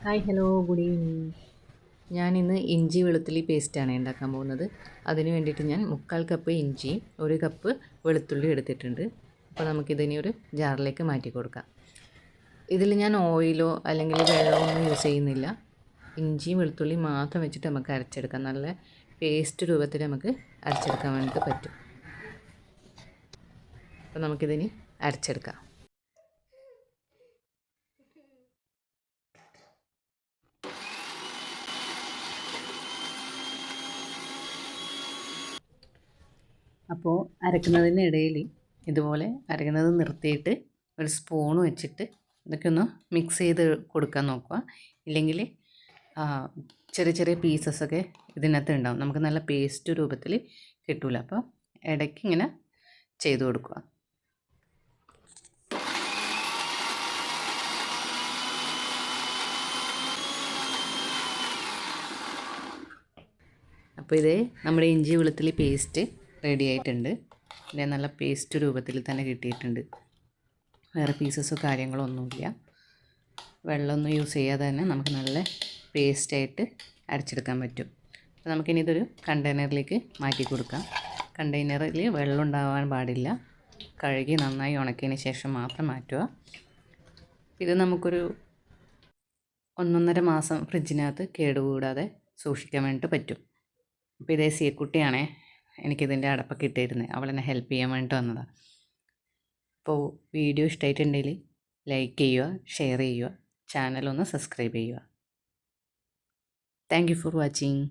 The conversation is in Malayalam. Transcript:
Hi hello good evening. ഞാനിന്ന് ഇഞ്ചി വെളുത്തുള്ളി പേസ്റ്റാണ് ഉണ്ടാക്കാൻ പോകുന്നത്. അതിന് വേണ്ടിയിട്ട് ഞാൻ 3/4 കപ്പ് ഇഞ്ചിയും 1 കപ്പ് വെളുത്തുള്ളി എടുത്തിട്ടുണ്ട്. അപ്പോൾ നമുക്കിതിനെ ഒരു ജാറിലേക്ക് മാറ്റി കൊടുക്കാം. ഇതിൽ ഞാൻ ഓയിലോ അല്ലെങ്കിൽ വെള്ളമോ ഒന്നും യൂസ് ചെയ്യുന്നില്ല. ഇഞ്ചിയും വെളുത്തുള്ളിയും മാത്രം വെച്ചിട്ട് നമുക്ക് അരച്ചെടുക്കാം. നല്ല പേസ്റ്റ് രൂപത്തിൽ നമുക്ക് അരച്ചെടുക്കാൻ വേണ്ടിയിട്ട് പറ്റും. അപ്പോൾ നമുക്കിതിന് അരച്ചെടുക്കാം. അപ്പോൾ അരക്കുന്നതിനിടയിൽ ഇതുപോലെ അരക്കുന്നത് നിർത്തിയിട്ട് ഒരു സ്പൂൺ വെച്ചിട്ട് ഇതൊക്കെ ഒന്ന് മിക്സ് ചെയ്ത് കൊടുക്കാൻ നോക്കുക. ഇല്ലെങ്കിൽ ചെറിയ ചെറിയ പീസസൊക്കെ ഇതിനകത്ത് ഉണ്ടാവും. നമുക്ക് നല്ല പേസ്റ്റ് രൂപത്തിൽ കിട്ടില്ല. അപ്പോൾ ഇടയ്ക്ക് ഇങ്ങനെ ചെയ്ത് കൊടുക്കുക. അപ്പോൾ ഇത് നമ്മുടെ ഇഞ്ചി വെളുത്തുള്ളി പേസ്റ്റ് റെഡി ആയിട്ടുണ്ട്. പിന്നെ നല്ല പേസ്റ്റ് രൂപത്തിൽ തന്നെ കിട്ടിയിട്ടുണ്ട്. വേറെ പീസസോ കാര്യങ്ങളോ ഒന്നുമില്ല. വെള്ളമൊന്നും യൂസ് ചെയ്യാതെ തന്നെ നമുക്ക് നല്ല പേസ്റ്റായിട്ട് അരച്ചെടുക്കാൻ പറ്റും. അപ്പോൾ നമുക്കിനി ഇതൊരു കണ്ടെയ്നറിലേക്ക് മാറ്റി കൊടുക്കാം. കണ്ടെയ്നറിൽ വെള്ളം ഉണ്ടാകാൻ പാടില്ല. കഴുകി നന്നായി ഉണക്കിയതിന് ശേഷം മാത്രം മാറ്റുക. ഇത് നമുക്കൊരു 1.5 മാസം ഫ്രിഡ്ജിനകത്ത് കേടുകൂടാതെ സൂക്ഷിക്കാൻ വേണ്ടിയിട്ട് പറ്റും. അപ്പോൾ ഇതേ സീക്കുട്ടിയാണേ എനിക്കിതിൻ്റെ അടപ്പൊക്കെ ഇട്ടിരുന്നത്. അവളെന്നെ ഹെൽപ്പ് ചെയ്യാൻ വേണ്ടിയിട്ട് വന്നതാണ്. അപ്പോൾ വീഡിയോ ഇഷ്ടമായിട്ടുണ്ടെങ്കിൽ ലൈക്ക് ചെയ്യുക, ഷെയർ ചെയ്യുക, ചാനലൊന്ന് സബ്സ്ക്രൈബ് ചെയ്യുക. Thank you for watching.